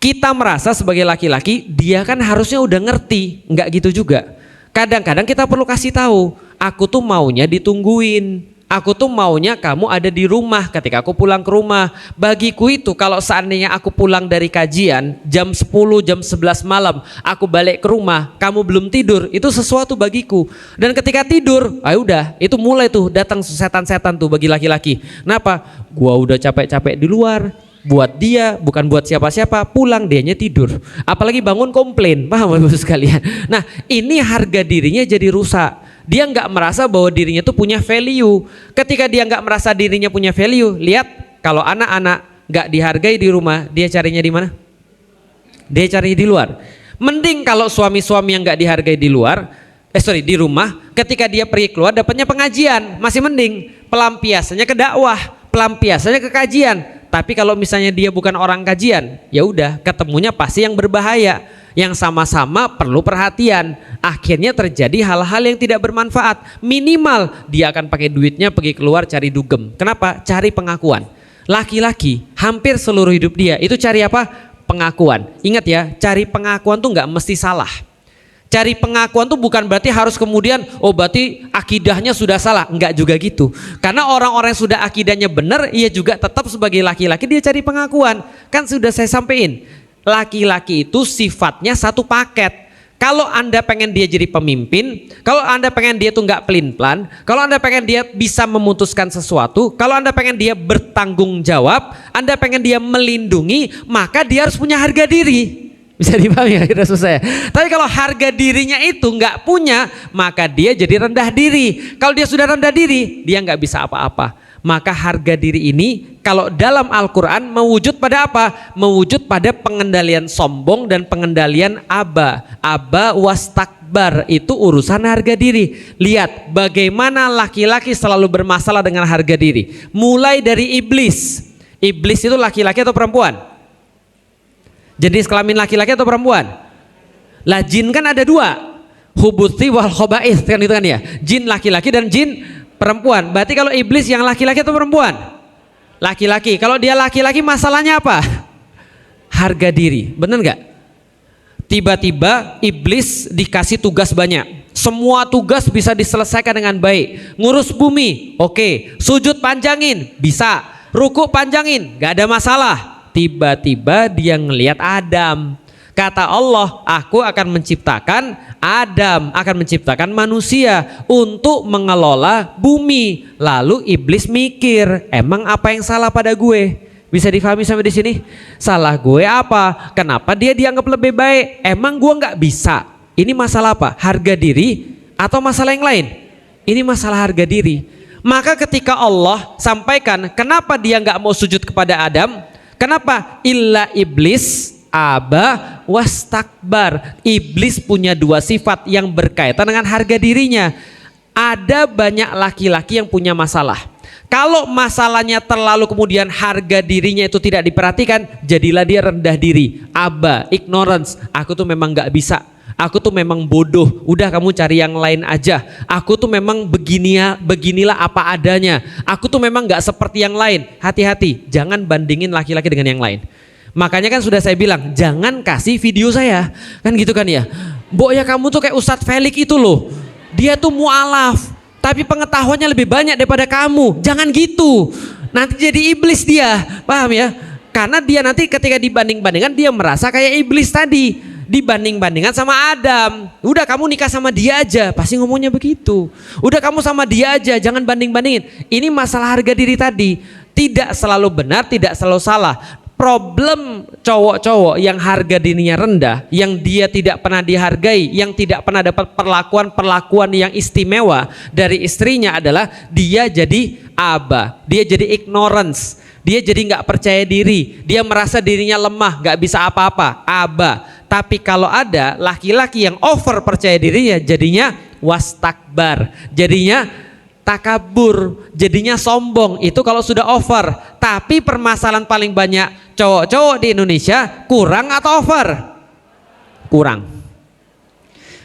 Kita merasa sebagai laki-laki dia kan harusnya udah ngerti, nggak gitu juga. Kadang-kadang kita perlu kasih tahu, aku tuh maunya ditungguin. Aku tuh maunya kamu ada di rumah ketika aku pulang ke rumah. Bagiku itu kalau seandainya aku pulang dari kajian jam 10, jam 11 malam, aku balik ke rumah, kamu belum tidur, itu sesuatu bagiku. Dan ketika tidur, udah, itu mulai tuh datang setan-setan tuh bagi laki-laki. Kenapa? Gua udah capek-capek di luar, buat dia, bukan buat siapa-siapa, pulang dianya tidur. Apalagi bangun komplain, paham Bapak sekalian? Nah, ini harga dirinya jadi rusak. Dia nggak merasa bahwa dirinya tuh punya value. Ketika dia nggak merasa dirinya punya value, lihat kalau anak-anak nggak dihargai di rumah, dia carinya di mana? Dia cari di luar. Mending kalau suami-suami yang nggak dihargai di luar, di rumah, ketika dia pergi keluar dapatnya pengajian, masih mending. Pelampiasannya ke dakwah, pelampiasannya ke kajian. Tapi kalau misalnya dia bukan orang kajian, ya udah ketemunya pasti yang berbahaya, yang sama-sama perlu perhatian. Akhirnya terjadi hal-hal yang tidak bermanfaat. Minimal dia akan pakai duitnya pergi keluar cari dugem. Kenapa? Cari pengakuan. Laki-laki hampir seluruh hidup dia itu cari apa? Pengakuan. Ingat ya, cari pengakuan tuh nggak mesti salah. Cari pengakuan tuh bukan berarti harus kemudian berarti akidahnya sudah salah. Enggak juga gitu. Karena orang-orang yang sudah akidahnya benar, ia juga tetap sebagai laki-laki dia cari pengakuan. Kan sudah saya sampaikan, laki-laki itu sifatnya satu paket. Kalau Anda pengen dia jadi pemimpin, kalau Anda pengen dia tuh nggak pelin-pelan, kalau Anda pengen dia bisa memutuskan sesuatu, kalau Anda pengen dia bertanggung jawab, Anda pengen dia melindungi, maka dia harus punya harga diri. Bisa dipahami ya, sudah selesai. Tapi kalau harga dirinya itu nggak punya, maka dia jadi rendah diri. Kalau dia sudah rendah diri, dia nggak bisa apa-apa. Maka harga diri ini kalau dalam Al-Quran mewujud pada apa? Mewujud pada pengendalian sombong dan pengendalian aba. Aba wastakbar, itu urusan harga diri. Lihat bagaimana laki-laki selalu bermasalah dengan harga diri. Mulai dari iblis. Iblis itu laki-laki atau perempuan? Jenis kelamin laki-laki atau perempuan? Lah jin kan ada dua, hubuthi wal khobaith kan itu kan ya. Jin laki-laki dan jin perempuan. Berarti kalau iblis yang laki-laki atau perempuan? Laki-laki. Kalau dia laki-laki masalahnya apa? Harga diri, bener nggak? Tiba-tiba iblis dikasih tugas banyak. Semua tugas bisa diselesaikan dengan baik. Ngurus bumi, oke. Sujud panjangin, bisa. Ruku panjangin, nggak ada masalah. Tiba-tiba dia ngelihat Adam. Kata Allah, aku akan menciptakan Adam, akan menciptakan manusia untuk mengelola bumi. Lalu iblis mikir, emang apa yang salah pada gue? Bisa difahami sampai di sini? Salah gue apa? Kenapa dia dianggap lebih baik? Emang gue nggak bisa? Ini masalah apa? Harga diri atau masalah yang lain? Ini masalah harga diri. Maka ketika Allah sampaikan, kenapa dia nggak mau sujud kepada Adam? Kenapa? Illa iblis aba wastakbar. Iblis punya dua sifat yang berkaitan dengan harga dirinya. Ada banyak laki-laki yang punya masalah. Kalau masalahnya terlalu kemudian harga dirinya itu tidak diperhatikan, jadilah dia rendah diri, aba, ignorance. Aku tuh memang gak bisa, aku tuh memang bodoh, udah kamu cari yang lain aja. Aku tuh memang beginilah apa adanya. Aku tuh memang gak seperti yang lain. Hati-hati, jangan bandingin laki-laki dengan yang lain. Makanya kan sudah saya bilang, jangan kasih video saya. Kan gitu kan ya. Mbok ya kamu tuh kayak Ustadz Felix itu loh. Dia tuh mualaf, tapi pengetahuannya lebih banyak daripada kamu. Jangan gitu. Nanti jadi iblis dia. Paham ya? Karena dia nanti ketika dibanding-bandingkan, dia merasa kayak iblis tadi. Dibanding-bandingkan sama Adam. Udah kamu nikah sama dia aja. Pasti ngomongnya begitu. Udah kamu sama dia aja, jangan banding-bandingin. Ini masalah harga diri tadi. Tidak selalu benar, tidak selalu salah. Problem cowok-cowok yang harga dirinya rendah, yang dia tidak pernah dihargai, yang tidak pernah dapat perlakuan-perlakuan yang istimewa dari istrinya adalah dia jadi aba, dia jadi ignorance, dia jadi nggak percaya diri, dia merasa dirinya lemah, nggak bisa apa-apa, aba. Tapi kalau ada laki-laki yang over percaya dirinya, jadinya wastakbar, jadinya takabur, jadinya sombong. Itu kalau sudah over. Tapi permasalahan paling banyak cowok-cowok di Indonesia kurang atau over? Kurang.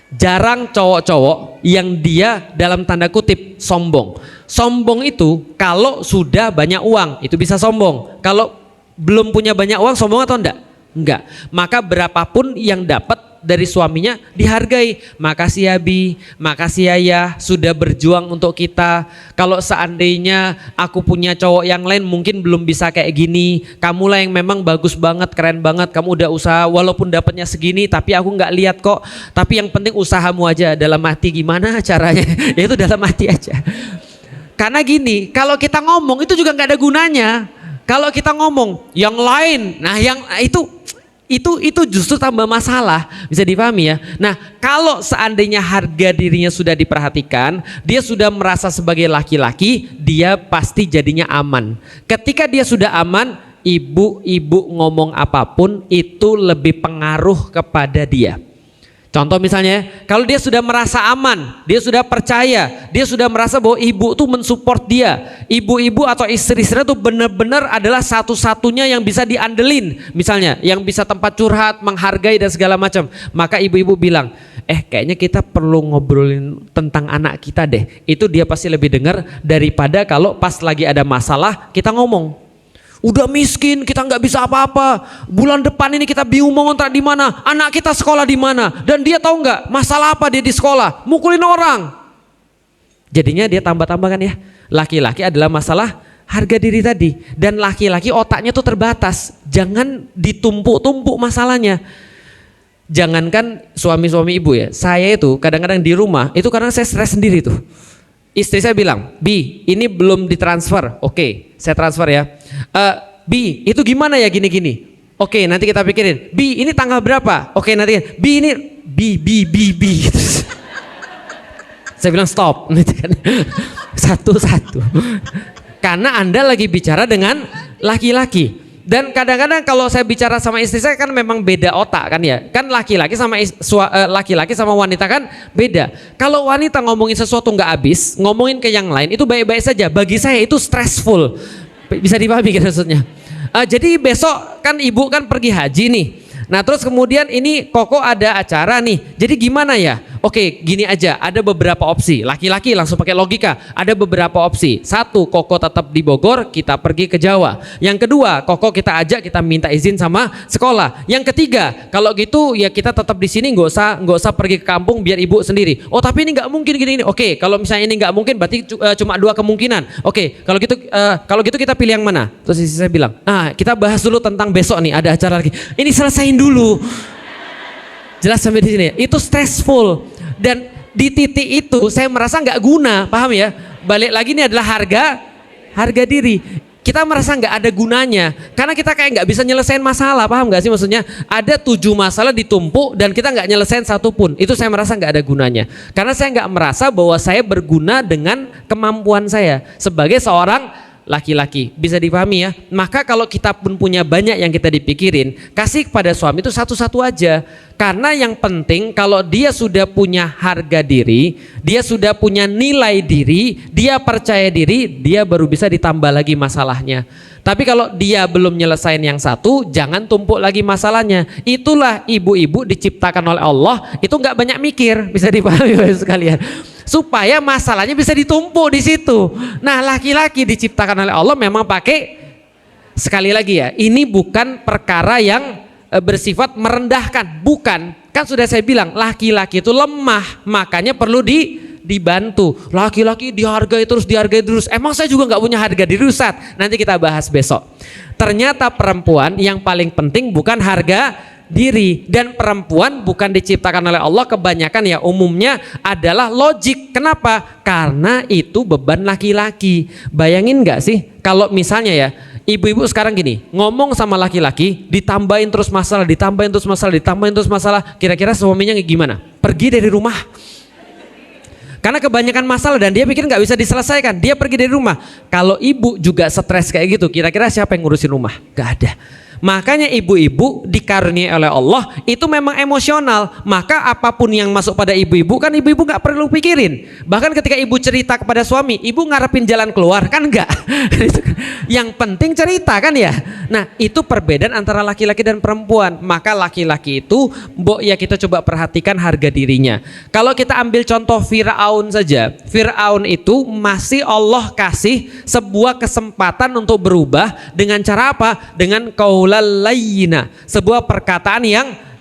Jarang cowok-cowok yang dia dalam tanda kutip sombong. Sombong itu kalau sudah banyak uang itu bisa sombong. Kalau belum punya banyak uang sombong atau enggak? Enggak. Maka berapapun yang dapat dari suaminya dihargai. Makasih ya Bi, makasih ya sudah berjuang untuk kita. Kalau seandainya aku punya cowok yang lain mungkin belum bisa kayak gini. Kamulah yang memang bagus banget, keren banget. Kamu udah usaha walaupun dapatnya segini, tapi aku nggak lihat kok. Tapi yang penting usahamu aja. Dalam hati gimana caranya? Ya itu dalam hati aja. Karena gini, kalau kita ngomong itu juga nggak ada gunanya. Kalau kita ngomong yang lain, nah yang itu justru tambah masalah, bisa dipahami ya. Nah kalau seandainya harga dirinya sudah diperhatikan, dia sudah merasa sebagai laki-laki, dia pasti jadinya aman. Ketika dia sudah aman, ibu-ibu ngomong apapun itu lebih pengaruh kepada dia. Contoh misalnya, kalau dia sudah merasa aman, dia sudah percaya, dia sudah merasa bahwa ibu tuh mensupport dia, ibu-ibu atau istri-istri itu benar-benar adalah satu-satunya yang bisa diandelin, misalnya yang bisa tempat curhat, menghargai dan segala macam, maka ibu-ibu bilang, kayaknya kita perlu ngobrolin tentang anak kita deh. Itu dia pasti lebih dengar daripada kalau pas lagi ada masalah kita ngomong. Udah miskin, kita nggak bisa apa-apa. Bulan depan ini kita bingung mau ngontrak di mana. Anak kita sekolah di mana? Dan dia tahu nggak masalah apa dia di sekolah? Mukulin orang. Jadinya dia tambah-tambah kan ya. Laki-laki adalah masalah harga diri tadi. Dan laki-laki otaknya tuh terbatas. Jangan ditumpuk-tumpuk masalahnya. Jangankan suami-suami ibu ya. Saya itu kadang-kadang di rumah itu karena saya stres sendiri tuh. Istri saya bilang, Bi, ini belum ditransfer. Oke, saya transfer ya. Bi, itu gimana ya gini-gini? Oke, nanti kita pikirin. Bi, ini tanggal berapa? Oke, nanti. Bi, ini Bi. Saya bilang stop. Satu-satu. Karena Anda lagi bicara dengan laki-laki. Dan kadang-kadang kalau saya bicara sama istri saya kan memang beda otak kan ya. Kan laki-laki sama wanita kan beda. Kalau wanita ngomongin sesuatu nggak habis, ngomongin ke yang lain itu baik-baik saja. Bagi saya itu stressful. Bisa dipahami kan maksudnya. Jadi besok kan ibu kan pergi haji nih. Nah terus kemudian ini Koko ada acara nih. Jadi gimana ya? Oke, gini aja, ada beberapa opsi. Laki-laki langsung pakai logika. Ada beberapa opsi. Satu, Koko tetap di Bogor, kita pergi ke Jawa. Yang kedua, Koko kita ajak, kita minta izin sama sekolah. Yang ketiga, kalau gitu ya kita tetap di sini, nggak usah pergi ke kampung biar ibu sendiri. Oh tapi ini nggak mungkin gini. Oke, kalau misalnya ini nggak mungkin, berarti cuma dua kemungkinan. Oke, kalau gitu kita pilih yang mana? Terus istri saya bilang, kita bahas dulu tentang besok nih ada acara lagi. Ini selesain dulu. Jelas sampai di sini. Itu stressful. Dan di titik itu saya merasa nggak guna, paham ya? Balik lagi ini adalah harga diri. Kita merasa nggak ada gunanya karena kita kayak nggak bisa nyelesain masalah, paham nggak sih maksudnya? Ada 7 masalah ditumpuk dan kita nggak nyelesain satu pun. Itu saya merasa nggak ada gunanya karena saya nggak merasa bahwa saya berguna dengan kemampuan saya sebagai seorang laki-laki. Bisa dipahami ya? Maka kalau kita pun punya banyak yang kita dipikirin, kasih kepada suami itu satu-satu aja. Karena yang penting kalau dia sudah punya harga diri, dia sudah punya nilai diri, dia percaya diri, dia baru bisa ditambah lagi masalahnya. Tapi kalau dia belum nyelesain yang satu, jangan tumpuk lagi masalahnya. Itulah ibu-ibu diciptakan oleh Allah, itu nggak banyak mikir, bisa dipahami sekalian. Supaya masalahnya bisa ditumpuk di situ. Nah, laki-laki diciptakan oleh Allah memang pakai, sekali lagi ya, ini bukan perkara yang bersifat merendahkan, bukan. Kan sudah saya bilang, laki-laki itu lemah, makanya perlu dibantu. Laki-laki dihargai terus. Emang saya juga nggak punya harga diri, Ustaz. Nanti kita bahas besok. Ternyata perempuan yang paling penting bukan harga diri, dan perempuan bukan diciptakan oleh Allah kebanyakan ya umumnya adalah logik. Kenapa? Karena itu beban laki-laki. Bayangin nggak sih kalau misalnya ya ibu-ibu sekarang gini ngomong sama laki-laki, ditambahin terus masalah, kira-kira suaminya gimana? Pergi dari rumah. Karena kebanyakan masalah dan dia pikir nggak bisa diselesaikan, dia pergi dari rumah. Kalau ibu juga stres kayak gitu, kira-kira siapa yang ngurusin rumah? Gak ada. Makanya ibu-ibu dikaruniai oleh Allah itu memang emosional. Maka apapun yang masuk pada ibu-ibu kan ibu-ibu gak perlu pikirin. Bahkan ketika ibu cerita kepada suami, ibu ngarepin jalan keluar kan enggak. Yang penting cerita kan ya. Nah itu perbedaan antara laki-laki dan perempuan. Maka laki-laki itu ya kita coba perhatikan harga dirinya. Kalau kita ambil contoh Fir'aun saja, Fir'aun itu masih Allah kasih sebuah kesempatan untuk berubah dengan cara apa? Dengan layyina, sebuah perkataan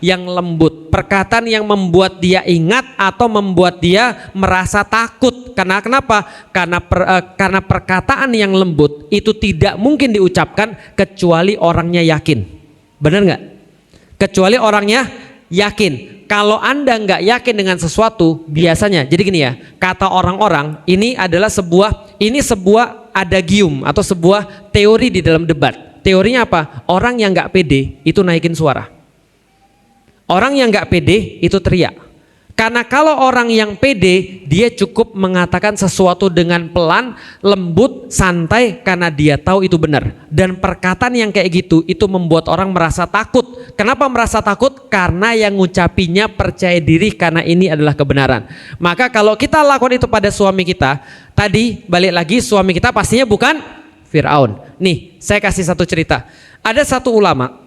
yang lembut, perkataan yang membuat dia ingat atau membuat dia merasa takut. Karena kenapa? Karena perkataan yang lembut itu tidak mungkin diucapkan kecuali orangnya yakin. Benar nggak? Kecuali orangnya yakin. Kalau Anda nggak yakin dengan sesuatu, biasanya jadi gini ya, kata orang-orang ini adalah sebuah adagium atau sebuah teori di dalam debat. Teorinya apa? Orang yang nggak pede itu naikin suara. Orang yang nggak pede itu teriak. Karena kalau orang yang pede, dia cukup mengatakan sesuatu dengan pelan, lembut, santai karena dia tahu itu benar. Dan perkataan yang kayak gitu itu membuat orang merasa takut. Kenapa merasa takut? Karena yang ngucapinya percaya diri karena ini adalah kebenaran. Maka kalau kita lakukan itu pada suami kita, tadi balik lagi suami kita pastinya bukan Fir'aun. Nih, saya kasih satu cerita. Ada satu ulama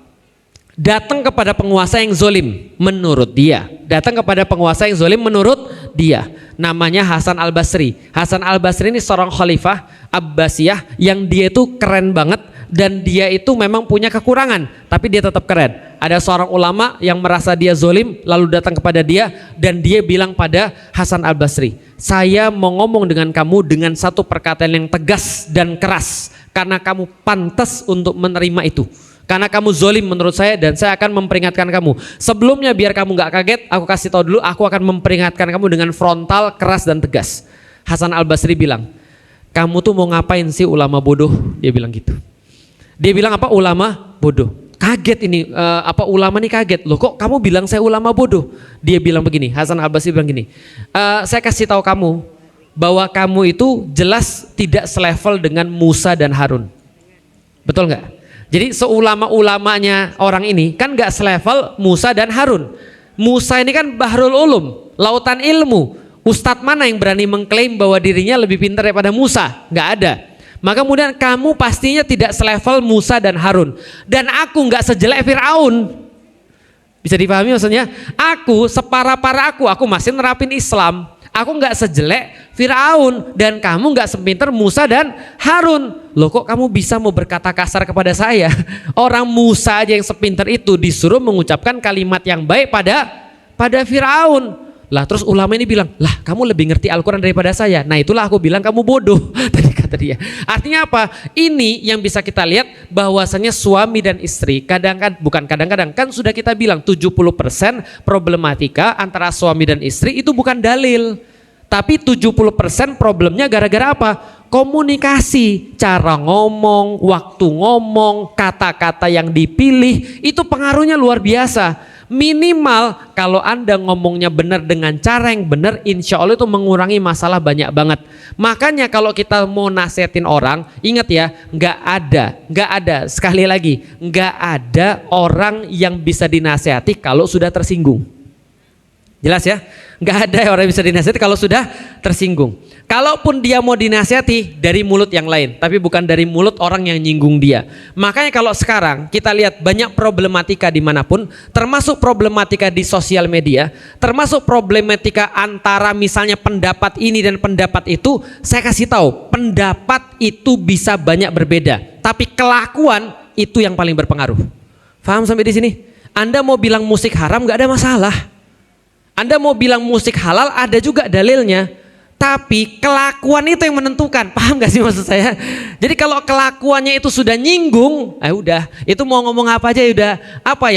datang kepada penguasa yang zolim menurut dia. Datang kepada penguasa yang zolim menurut dia. Namanya Hasan al-Basri. Hasan al-Basri ini seorang khalifah Abbasiyah yang dia itu keren banget. Dan dia itu memang punya kekurangan, tapi dia tetap keren. Ada seorang ulama yang merasa dia zolim lalu datang kepada dia. Dan dia bilang pada Hasan al-Basri, saya mau ngomong dengan kamu dengan satu perkataan yang tegas dan keras. Karena kamu pantas untuk menerima itu. Karena kamu zolim menurut saya dan saya akan memperingatkan kamu. Sebelumnya biar kamu gak kaget, aku kasih tahu dulu, aku akan memperingatkan kamu dengan frontal, keras dan tegas. Hasan al-Basri bilang, kamu tuh mau ngapain sih ulama bodoh? Dia bilang gitu. Dia bilang apa? Ulama bodoh. Kaget ini, ulama nih kaget. Loh kok kamu bilang saya ulama bodoh? Dia bilang begini, Hasan al-Basri bilang gini, saya kasih tahu kamu bahwa kamu itu jelas tidak selevel dengan Musa dan Harun. Betul nggak? Jadi seulama-ulamanya orang ini kan gak selevel Musa dan Harun. Musa ini kan Bahrul Ulum, lautan ilmu. Ustadz mana yang berani mengklaim bahwa dirinya lebih pintar daripada Musa? Gak ada. Maka kemudian kamu pastinya tidak selevel Musa dan Harun. Dan aku gak sejelek Fir'aun. Bisa dipahami maksudnya? Aku separah-parah aku masih nerapin Islam. Aku gak sejelek Fir'aun dan kamu gak sepinter Musa dan Harun. Loh kok kamu bisa mau berkata kasar kepada saya? Orang Musa aja yang sepinter itu disuruh mengucapkan kalimat yang baik pada Fir'aun. Lah terus ulama ini bilang, lah kamu lebih ngerti Al-Quran daripada saya. Nah itulah aku bilang kamu bodoh. Tadi kata dia. Artinya apa? Ini yang bisa kita lihat bahwasanya suami dan istri kadang-kadang kan sudah kita bilang 70% problematika antara suami dan istri itu bukan dalil. Tapi 70% problemnya gara-gara apa? Komunikasi, cara ngomong, waktu ngomong, kata-kata yang dipilih itu pengaruhnya luar biasa. Minimal kalau Anda ngomongnya benar dengan cara yang benar, insya Allah itu mengurangi masalah banyak banget. Makanya kalau kita mau nasihatin orang, ingat ya, nggak ada sekali lagi, nggak ada orang yang bisa dinasihati kalau sudah tersinggung. Jelas ya? Nggak ada orang yang bisa dinasihati kalau sudah tersinggung. Kalaupun dia mau dinasihati dari mulut yang lain, tapi bukan dari mulut orang yang nyinggung dia. Makanya kalau sekarang kita lihat banyak problematika dimanapun, termasuk problematika di sosial media, termasuk problematika antara misalnya pendapat ini dan pendapat itu, saya kasih tahu, pendapat itu bisa banyak berbeda, tapi kelakuan itu yang paling berpengaruh. Paham sampai di sini? Anda mau bilang musik haram nggak ada masalah. Anda mau bilang musik halal ada juga dalilnya, tapi kelakuan itu yang menentukan. Paham gak sih maksud saya? Jadi kalau kelakuannya itu sudah nyinggung, udah, itu mau ngomong apa aja udah,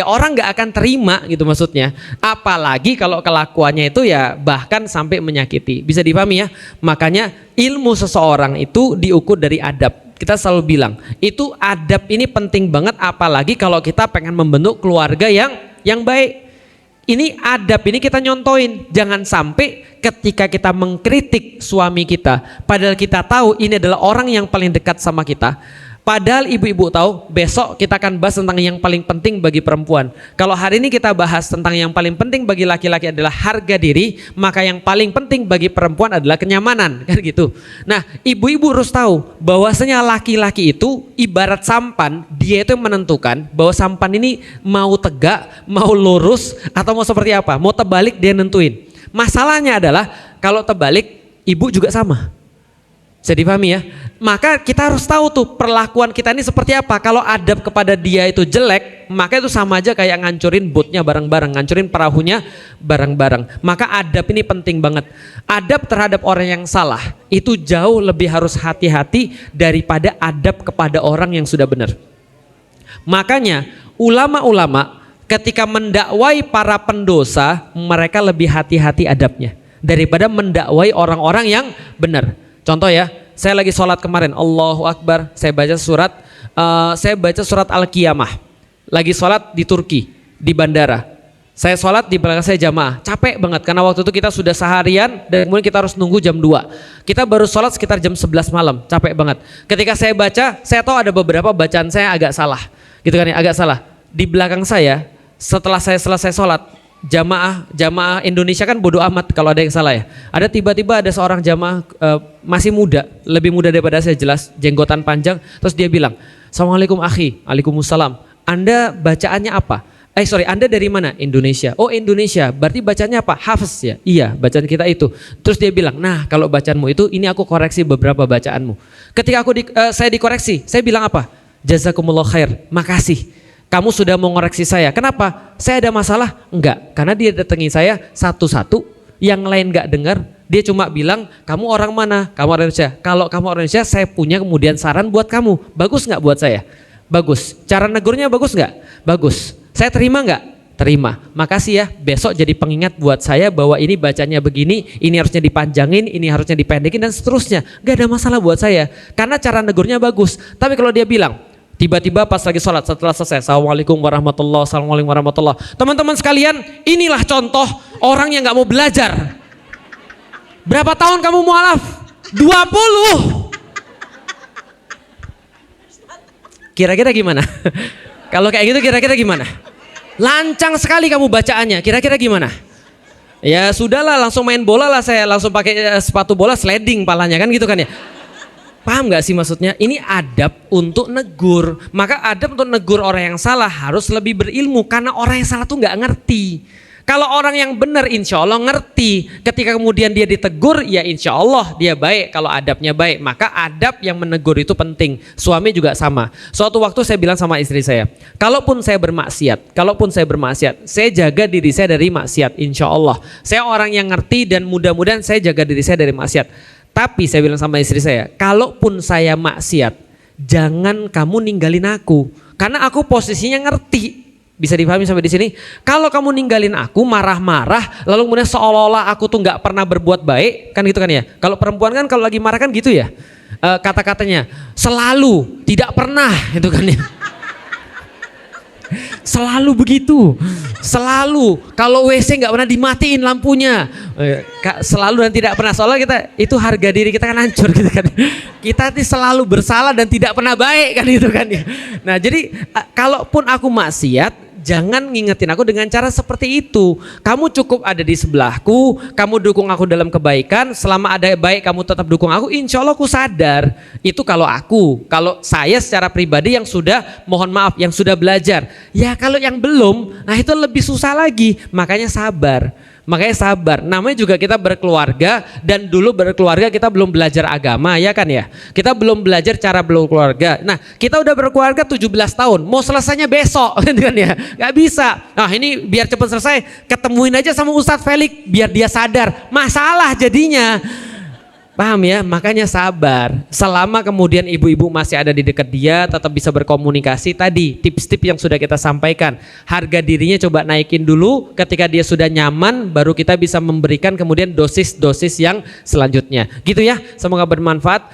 orang gak akan terima gitu maksudnya. Apalagi kalau kelakuannya itu ya bahkan sampai menyakiti. Bisa dipahami ya? Makanya ilmu seseorang itu diukur dari adab. Kita selalu bilang, itu adab ini penting banget, apalagi kalau kita pengen membentuk keluarga yang baik. Ini adab ini kita nyontoin. Jangan sampai ketika kita mengkritik suami kita, padahal kita tahu ini adalah orang yang paling dekat sama kita, padahal ibu-ibu tahu besok kita akan bahas tentang yang paling penting bagi perempuan. Kalau hari ini kita bahas tentang yang paling penting bagi laki-laki adalah harga diri, maka yang paling penting bagi perempuan adalah kenyamanan, kan gitu. Nah, ibu-ibu harus tahu bahwasanya laki-laki itu ibarat sampan, dia itu yang menentukan bahwa sampan ini mau tegak, mau lurus, atau mau seperti apa, mau terbalik dia nentuin. Masalahnya adalah kalau terbalik, ibu juga sama. Bisa dipahami ya? Maka kita harus tahu tuh perlakuan kita ini seperti apa. Kalau adab kepada dia itu jelek, maka itu sama aja kayak ngancurin boatnya bareng-bareng, ngancurin perahunya bareng-bareng. Maka adab ini penting banget. Adab terhadap orang yang salah itu jauh lebih harus hati-hati daripada adab kepada orang yang sudah benar. Makanya ulama-ulama ketika mendakwai para pendosa, mereka lebih hati-hati adabnya daripada mendakwai orang-orang yang benar. Contoh ya, saya lagi sholat kemarin, Allahu Akbar, saya baca surat Al-Qiyamah. Lagi sholat di Turki, di bandara. Saya sholat di belakang saya jamaah, capek banget karena waktu itu kita sudah seharian dan kemudian kita harus nunggu jam 2. Kita baru sholat sekitar jam 11 malam, capek banget. Ketika saya baca, saya tahu ada beberapa bacaan saya agak salah, gitu kan ya, agak salah. Di belakang saya, setelah saya selesai sholat, jamaah Indonesia kan bodoh amat kalau ada yang salah ya. Ada tiba-tiba ada seorang jamaah masih muda, lebih muda daripada saya jelas, jenggotan panjang, terus dia bilang, "Assalamualaikum akhi." "Waalaikumsalam." "Anda bacaannya apa?" Anda dari mana?" "Indonesia." "Oh Indonesia, berarti bacanya apa? Hafiz ya?" "Iya, bacaan kita itu." Terus dia bilang, "Nah kalau bacaanmu itu, ini aku koreksi beberapa bacaanmu." Ketika saya dikoreksi, saya bilang apa? "Jazakumullah khair, makasih. Kamu sudah mau ngoreksi saya." "Kenapa? Saya ada masalah?" "Enggak, karena dia datangi saya satu-satu, yang lain enggak dengar. Dia cuma bilang, 'Kamu orang mana?' 'Kamu orang Indonesia.' 'Kalau kamu orang Indonesia, saya punya kemudian saran buat kamu. Bagus nggak buat saya?' 'Bagus.' 'Cara negurnya bagus nggak?' 'Bagus.' 'Saya terima nggak?' 'Terima. Makasih ya, besok jadi pengingat buat saya bahwa ini bacanya begini, ini harusnya dipanjangin, ini harusnya dipendekin dan seterusnya.' Gak ada masalah buat saya, karena cara negurnya bagus. Tapi kalau dia bilang, tiba-tiba pas lagi sholat setelah selesai, "Assalamualaikum warahmatullahi, assalamualaikum warahmatullahi." Teman-teman sekalian, inilah contoh orang yang gak mau belajar. Berapa tahun kamu mualaf? 20. Kira-kira gimana? Kalau kayak gitu kira-kira gimana? Lancang sekali kamu bacaannya, kira-kira gimana? Ya sudahlah, langsung main bola lah, saya langsung pakai sepatu bola sliding palanya kan gitu kan ya. Paham gak sih maksudnya? Ini adab untuk negur. Maka adab untuk negur orang yang salah harus lebih berilmu, karena orang yang salah tuh gak ngerti. Kalau orang yang benar insya Allah ngerti. Ketika kemudian dia ditegur, ya insya Allah dia baik kalau adabnya baik. Maka adab yang menegur itu penting. Suami juga sama. Suatu waktu saya bilang sama istri saya, kalaupun saya bermaksiat, saya jaga diri saya dari maksiat insya Allah. Saya orang yang ngerti dan mudah-mudahan saya jaga diri saya dari maksiat. Tapi saya bilang sama istri saya, kalaupun saya maksiat, jangan kamu ninggalin aku. Karena aku posisinya ngerti. Bisa dipahami sampai di sini? Kalau kamu ninggalin aku marah-marah, lalu kemudian seolah-olah aku tuh nggak pernah berbuat baik, kan gitu kan ya? Kalau perempuan kan kalau lagi marah kan gitu ya, kata-katanya selalu, tidak pernah, itu kan ya. Selalu begitu, selalu. Kalau WC nggak pernah dimatiin lampunya, selalu dan tidak pernah. Soalnya kita itu harga diri kita kan hancur gitu kan. Kita selalu bersalah dan tidak pernah baik kan itu kan ya. Nah jadi kalaupun aku maksiat, jangan ngingetin aku dengan cara seperti itu. Kamu cukup ada di sebelahku, kamu dukung aku dalam kebaikan. Selama ada baik kamu tetap dukung aku, insya Allah aku sadar. Itu kalau saya secara pribadi yang sudah, mohon maaf, yang sudah belajar. Ya kalau yang belum, nah itu lebih susah lagi. Makanya sabar. Namanya juga kita berkeluarga, dan dulu berkeluarga kita belum belajar agama ya kan ya. Kita belum belajar cara berkeluarga. Nah kita udah berkeluarga 17 tahun, mau selesainya besok kan ya. Gak bisa. Nah ini biar cepat selesai, ketemuin aja sama Ustadz Felix biar dia sadar. Masalah jadinya. Paham ya? Makanya sabar. Selama kemudian ibu-ibu masih ada di dekat dia, tetap bisa berkomunikasi. Tadi tips-tips yang sudah kita sampaikan. Harga dirinya coba naikin dulu. Ketika dia sudah nyaman, baru kita bisa memberikan kemudian dosis-dosis yang selanjutnya. Gitu ya. Semoga bermanfaat.